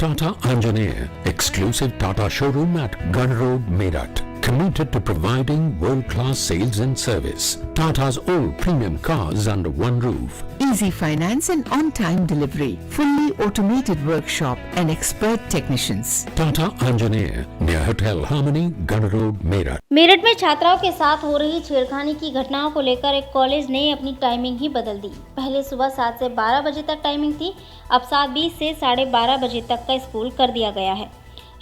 Tata Anjaneer, exclusive Tata showroom at Gun Road, Meerut. Committed to providing world-class sales and service. Tata's all premium cars under one roof. Easy finance and on-time delivery. Fully automated workshop and expert technicians. Tata Anjaneer, near Hotel Harmony, Gun Road, Meerut. Meerut में छात्राओं के साथ हो रही छेड़खानी की घटनाओं को लेकर एक कॉलेज ने अपनी टाइमिंग ही बदल दी। पहले सुबह 7 से 12 बजे तक टाइमिंग थी, अब 7:20 से 12:30 बजे तक का स्कूल कर दिया गया है।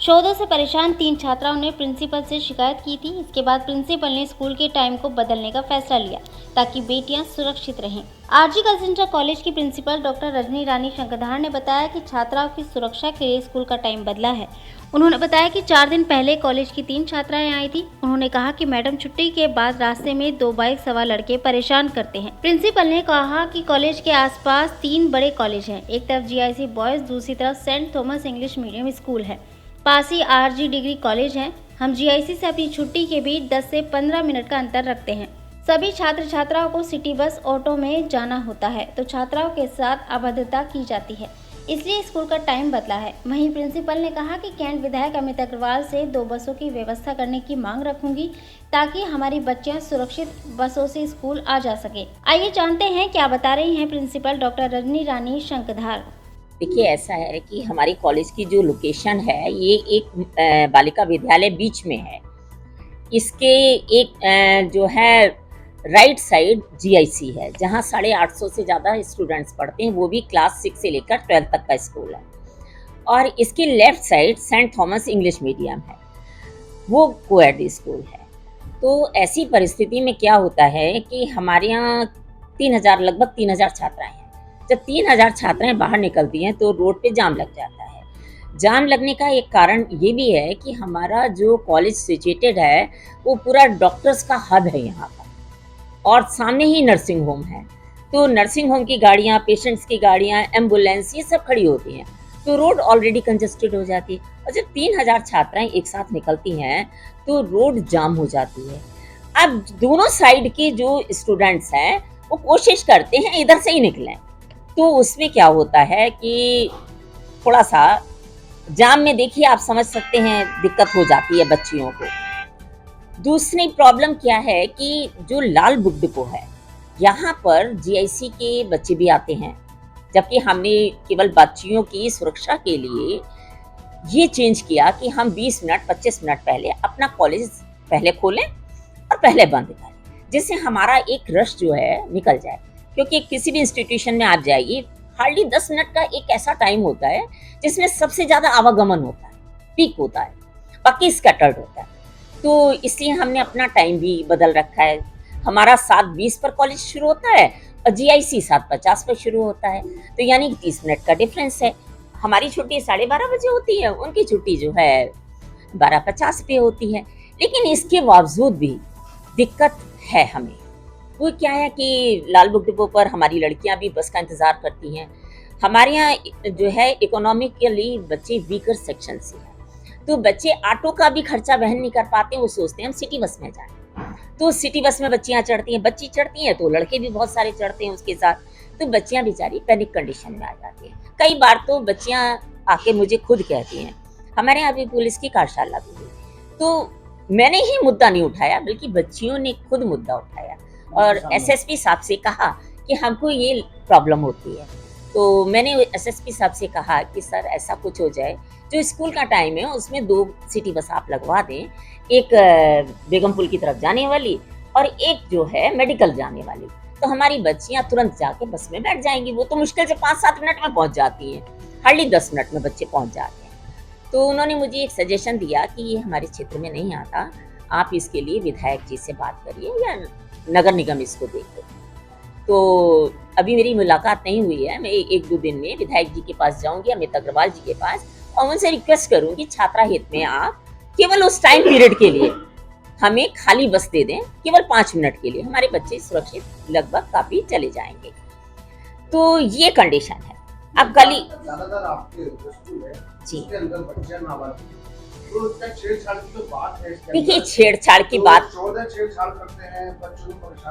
शोधों से परेशान 3 छात्राओं ने प्रिंसिपल से शिकायत की थी। इसके बाद प्रिंसिपल ने स्कूल के टाइम को बदलने का फैसला लिया ताकि बेटियां सुरक्षित रहें। आरजी गर्ल्स इंटर कॉलेज की प्रिंसिपल डॉक्टर रजनी रानी शंकरधार ने बताया कि छात्राओं की सुरक्षा के लिए स्कूल का टाइम बदला है। उन्होंने बताया कि 4 दिन पहले कॉलेज की 3 छात्राएं आई थी। उन्होंने कहा कि मैडम छुट्टी के बाद रास्ते में 2 बाइक सवार लड़के परेशान करते हैं। प्रिंसिपल ने कहा कि कॉलेज के आसपास 3 बड़े कॉलेज हैं। एक तरफ GIC बॉयज, दूसरी तरफ Saint Thomas English medium school है, पास ही RG डिग्री कॉलेज है। हम GIC से अपनी छुट्टी के बीच 10 से 15 मिनट का अंतर रखते हैं। सभी छात्र छात्राओं को सिटी बस ऑटो में जाना होता है तो छात्राओं के साथ अभद्रता की जाती है, इसलिए स्कूल का टाइम बदला है। वहीं प्रिंसिपल ने कहा कि कैंट विधायक अमित अग्रवाल से 2 बसों की व्यवस्था करने की मांग रखूंगी ताकि हमारी बच्चियां सुरक्षित बसों से स्कूल आ जा सके। आइए जानते हैं क्या बता रही हैं प्रिंसिपल डॉक्टर रजनी रानी शंकरधार। देखिए, ऐसा है कि हमारी कॉलेज की जो लोकेशन है ये एक बालिका विद्यालय बीच में है। इसके एक जो है राइट साइड GIC है जहाँ 850 से ज़्यादा स्टूडेंट्स पढ़ते हैं, वो भी क्लास 6 से लेकर 12 तक का स्कूल है। और इसके left side Saint Thomas English medium है, वो कोएड स्कूल है। तो ऐसी परिस्थिति में क्या होता है कि हमारे यहाँ लगभग 3000 छात्राएँ हैं। जब 3000 छात्राएं बाहर निकलती हैं तो रोड पे जाम लग जाता है। जाम लगने का एक कारण ये भी है कि हमारा जो कॉलेज सिचुएटेड है वो पूरा डॉक्टर्स का हब है यहाँ पर, और सामने ही नर्सिंग होम है। तो नर्सिंग होम की गाड़ियाँ, पेशेंट्स की गाड़ियाँ, एम्बुलेंस, ये सब खड़ी होती हैं, तो रोड ऑलरेडी कंजेस्टेड हो जाती है। और जब 3000 छात्राएं एक साथ निकलती हैं तो रोड जाम हो जाती है। अब दोनों साइड के जो स्टूडेंट्स हैं वो कोशिश करते हैं इधर से ही निकलें, तो उसमें क्या होता है कि थोड़ा सा जाम में, देखिए आप समझ सकते हैं, दिक्कत हो जाती है बच्चियों को। दूसरी प्रॉब्लम क्या है कि जो लाल बुक डिपो है यहाँ पर GIC के बच्चे भी आते हैं, जबकि हमने केवल बच्चियों की सुरक्षा के लिए ये चेंज किया कि हम 20 मिनट 25 मिनट पहले अपना कॉलेज पहले खोलें और पहले बंद करें, जिससे हमारा एक रश जो है निकल जाए। क्योंकि किसी भी इंस्टीट्यूशन में आप जाइए, हार्डली 10 मिनट का एक ऐसा टाइम होता है जिसमें सबसे ज़्यादा आवागमन होता है, पीक होता है, बाकी स्कैटर्ड होता है। तो इसलिए हमने अपना टाइम भी बदल रखा है। हमारा 7:20 पर कॉलेज शुरू होता है और GIC 7:50 पर शुरू होता है, तो यानी कि 30 मिनट का डिफरेंस है। हमारी छुट्टी 12:30 बजे होती है, उनकी छुट्टी जो है 12:50 पे होती है। लेकिन इसके बावजूद भी दिक्कत है हमें। वो क्या है कि लाल बुक डिपो पर हमारी लड़कियां भी बस का इंतज़ार करती हैं। हमारे यहाँ जो है इकोनॉमिकली बच्चे वीकर सेक्शन से हैं, तो बच्चे ऑटो का भी खर्चा वहन नहीं कर पाते। वो सोचते हैं हम सिटी बस में जाएं, तो सिटी बस में बच्चियां चढ़ती हैं, बच्ची चढ़ती हैं तो लड़के भी बहुत सारे चढ़ते हैं उसके साथ, तो बच्चियां बेचारी पैनिक कंडीशन में आ जाती हैं। कई बार तो बच्चियां आके मुझे खुद कहती हैं, हमारे यहाँ भी पुलिस की कार्यशाला भी हुई, तो मैंने ही मुद्दा नहीं उठाया बल्कि बच्चियों ने खुद मुद्दा उठाया और SSP साहब से कहा कि हमको ये प्रॉब्लम होती है। तो मैंने SSP साहब से कहा कि सर ऐसा कुछ हो जाए, जो स्कूल का टाइम है उसमें 2 सिटी बस आप लगवा दें, एक बेगमपुल की तरफ जाने वाली और एक जो है मेडिकल जाने वाली, तो हमारी बच्चियां तुरंत जाके बस में बैठ जाएंगी। वो तो मुश्किल से 5-7 मिनट में पहुंच जाती हैं, हार्डली 10 मिनट में बच्चे पहुंच जाते हैं। तो उन्होंने मुझे एक सजेशन दिया कि ये हमारे क्षेत्र में नहीं आता, आप इसके लिए विधायक जी से बात करिए या नगर निगम इसको देखे। तो अभी मेरी मुलाकात नहीं हुई है, मैं 1-2 दिन में विधायक जी के पास जाऊंगी, अमित अग्रवाल जी के पास, और उनसे रिक्वेस्ट करूंगी छात्रा हित में आप केवल उस टाइम पीरियड के लिए हमें खाली बस दे दें, केवल 5 मिनट के लिए, हमारे बच्चे सुरक्षित लगभग काफी चले जाएंगे। तो ये कंडीशन है। अब कल ही जी देखिए, छेड़छाड़ की बात,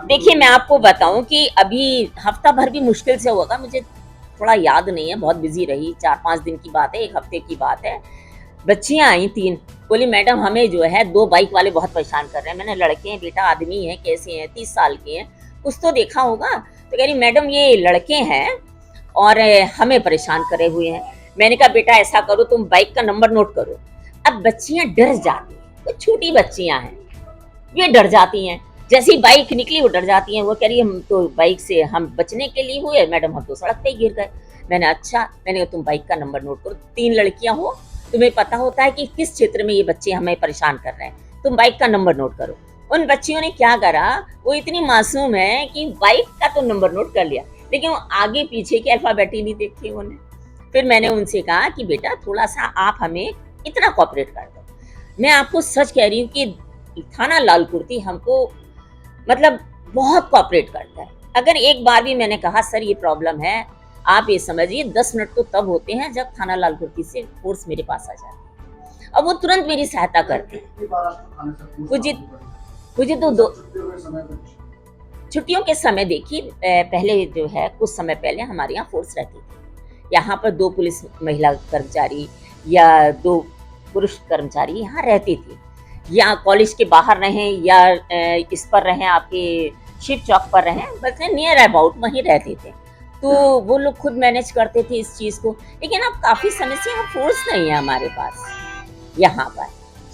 देखिए मैं आपको बताऊं कि अभी हफ्ता भर भी मुश्किल से होगा, मुझे थोड़ा याद नहीं है, बहुत बिजी रही, 4-5 दिन की बात है, 1 हफ्ते की बात है। बच्चियां आई 3, बोली मैडम हमें जो है 2 बाइक वाले बहुत परेशान कर रहे हैं। मैंने लड़के हैं बेटा, आदमी हैं, कैसे हैं, 30 साल के हैं, कुछ तो देखा होगा। तो कह रही मैडम ये लड़के हैं और हमें परेशान करे हुए हैं। मैंने कहा बेटा ऐसा करो, तुम बाइक का नंबर नोट करो। अब बच्चियां डर जाती हैं, तो छोटी बच्चियां हैं, ये डर जाती हैं। जैसी बाइक निकली वो डर जाती हैं। वो कह रही है हम तो बाइक से हम बचने के लिए हुए मैडम, हम तो सड़क पे ही गिर गए। मैंने अच्छा, मैंने कहा तुम बाइक का नंबर नोट करो, 3 लड़कियां हो, तुम्हें पता होता है कि किस क्षेत्र में ये बच्चे हमें परेशान कर रहे हैं, तुम बाइक का नंबर नोट करो। उन बच्चियों ने क्या करा, वो इतनी मासूम है कि बाइक का तो नंबर नोट कर लिया, लेकिन वो आगे पीछे की अल्फाबेट ही नहीं देखी उन्हें। फिर मैंने उनसे कहा कि बेटा थोड़ा सा आप हमें इतना कोऑपरेट कर दो। मैं आपको सच कह रही हूँ कि थाना लालकुर्ती हमको मतलब बहुत कोऑपरेट करता है। अगर एक बार भी मैंने कहा सर ये प्रॉब्लम है, आप ये समझिए 10 मिनट तो तब होते हैं जब थाना लालकुर्ती से फोर्स मेरे पास आ जाती है, अब वो तुरंत मेरी सहायता करते हैं। मुझे तो छुट्टियों के समय देखिए, पहले जो है कुछ समय पहले हमारे यहाँ फोर्स रहती थी। यहाँ पर 2 पुलिस महिला कर्मचारी या 2 पुरुष कर्मचारी यहाँ रहती थी। या कॉलेज के बाहर रहें या इस पर रहें, आपके शिव चौक पर रहें, बस नियर अबाउट वहीं रहते थे। तो वो लोग खुद मैनेज करते थे इस चीज़ को। लेकिन अब काफ़ी समय से यहाँ फोर्स नहीं है हमारे पास यहाँ पर।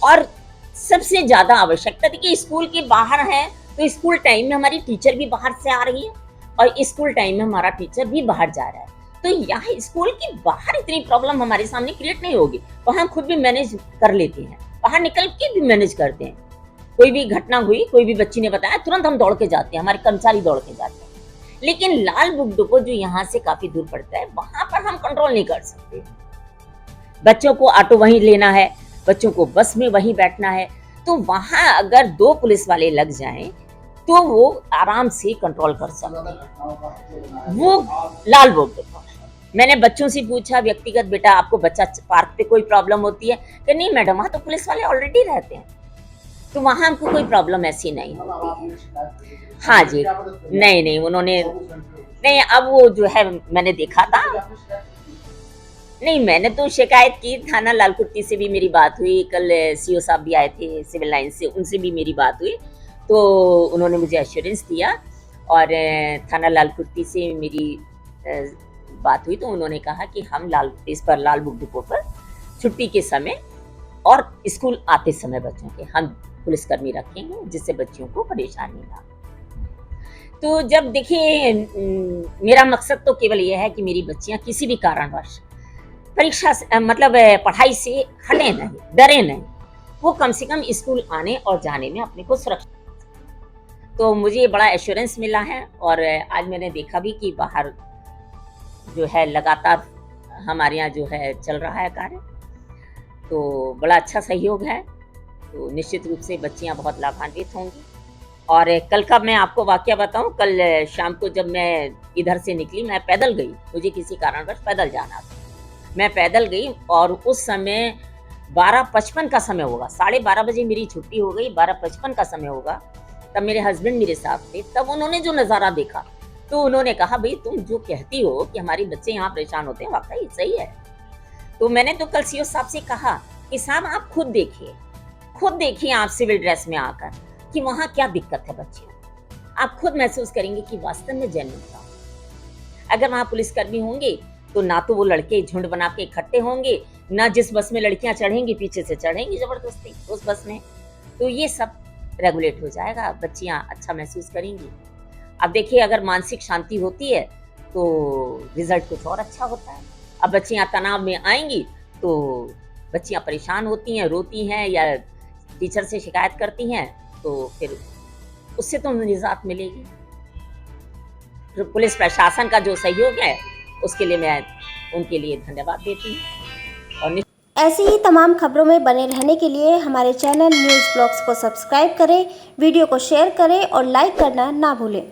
और सबसे ज़्यादा आवश्यकता थी कि स्कूल के बाहर है, तो स्कूल टाइम में हमारी टीचर भी बाहर से आ रही है और स्कूल टाइम में हमारा टीचर भी बाहर जा रहा है। तो यहाँ स्कूल के बाहर इतनी प्रॉब्लम हमारे सामने क्रिएट नहीं होगी, वहाँ खुद भी मैनेज कर लेते हैं, बाहर निकल के भी मैनेज करते हैं। कोई भी घटना हुई, कोई भी बच्ची ने बताया, तुरंत हम दौड़ के जाते हैं, हमारे कर्मचारी दौड़ के जाते हैं। लेकिन लाल बुक डिपो जो यहाँ से काफी दूर पड़ता है, वहां पर हम कंट्रोल नहीं कर सकते। बच्चों को ऑटो वहीं लेना है, बच्चों को बस में वहीं बैठना है, तो वहां अगर 2 पुलिस वाले लग जाएं तो वो आराम से कंट्रोल कर सकते हैं। वो लाल बुक डिपो, मैंने बच्चों से पूछा व्यक्तिगत, बेटा आपको बच्चा पार्क पे कोई प्रॉब्लम होती है कि नहीं मैडम, वहाँ तो पुलिस वाले ऑलरेडी रहते हैं, तो वहाँ हमको कोई प्रॉब्लम ऐसी नहीं होती है। हाँ जी, नहीं उन्होंने नहीं, अब वो जो है मैंने देखा था, नहीं मैंने तो शिकायत की, थाना लालकुर्ती से भी मेरी बात हुई, कल सीओ साहब भी आए थे सिविल लाइन से, उनसे भी मेरी बात हुई, तो उन्होंने मुझे एश्योरेंस दिया। और थाना लालकुर्ती से मेरी बात हुई तो उन्होंने कहा कि हम इस पर लाल बुक डिपो पर छुट्टी के समय और स्कूल आते समय बच्चों के हम पुलिसकर्मी रखेंगे, जिससे बच्चियों को परेशानी ना। तो जब देखिए मेरा मकसद तो केवल यह है कि मेरी बच्चियां किसी भी कारणवश परीक्षा मतलब पढ़ाई से हटे नहीं, डरे नहीं, वो कम से कम स्कूल आने और जाने में अपने को सुरक्षित। तो मुझे बड़ा एश्योरेंस मिला है और आज मैंने देखा भी कि बाहर जो है लगातार हमारे यहाँ जो है चल रहा है कार्य, तो बड़ा अच्छा सहयोग है। तो निश्चित रूप से बच्चियाँ बहुत लाभान्वित होंगी। और कल का मैं आपको वाकया बताऊं, कल शाम को जब मैं इधर से निकली, मैं पैदल गई, मुझे किसी कारणवश पैदल जाना था, मैं पैदल गई और उस समय 12:55 का समय होगा, 12:30 बजे मेरी छुट्टी हो गई, 12:55 का समय होगा, तब मेरे हस्बैंड मेरे साथ थे। तब उन्होंने जो नज़ारा देखा तो उन्होंने कहा भाई तुम जो कहती हो कि हमारे बच्चे यहाँ परेशान होते हैं, वाकई सही है। तो मैंने तो कल सीओ साहब से कहा कि साहब आप खुद देखिए आप सिविल ड्रेस में आकर कि वहाँ क्या दिक्कत है बच्चियों, आप खुद महसूस करेंगे कि वास्तव में जेन्युइन था। अगर वहाँ पुलिसकर्मी होंगे तो ना तो वो लड़के झुंड बना के इकट्ठे होंगे, ना जिस बस में लड़कियां चढ़ेंगी पीछे से चढ़ेंगी जबरदस्ती उस बस में, तो ये सब रेगुलेट हो जाएगा, बच्चियां अच्छा महसूस करेंगी। अब देखिए अगर मानसिक शांति होती है तो रिजल्ट कुछ और अच्छा होता है। अब बच्चियां तनाव में आएंगी तो बच्चियां परेशान होती हैं, रोती हैं या टीचर से शिकायत करती हैं, तो फिर उससे तो निजात मिलेगी। तो पुलिस प्रशासन का जो सहयोग है उसके लिए मैं उनके लिए धन्यवाद देती हूँ। और ऐसी ही तमाम खबरों में बने रहने के लिए हमारे चैनल न्यूज़ ब्लॉग्स को सब्सक्राइब करें, वीडियो को शेयर करें और लाइक करना ना भूलें।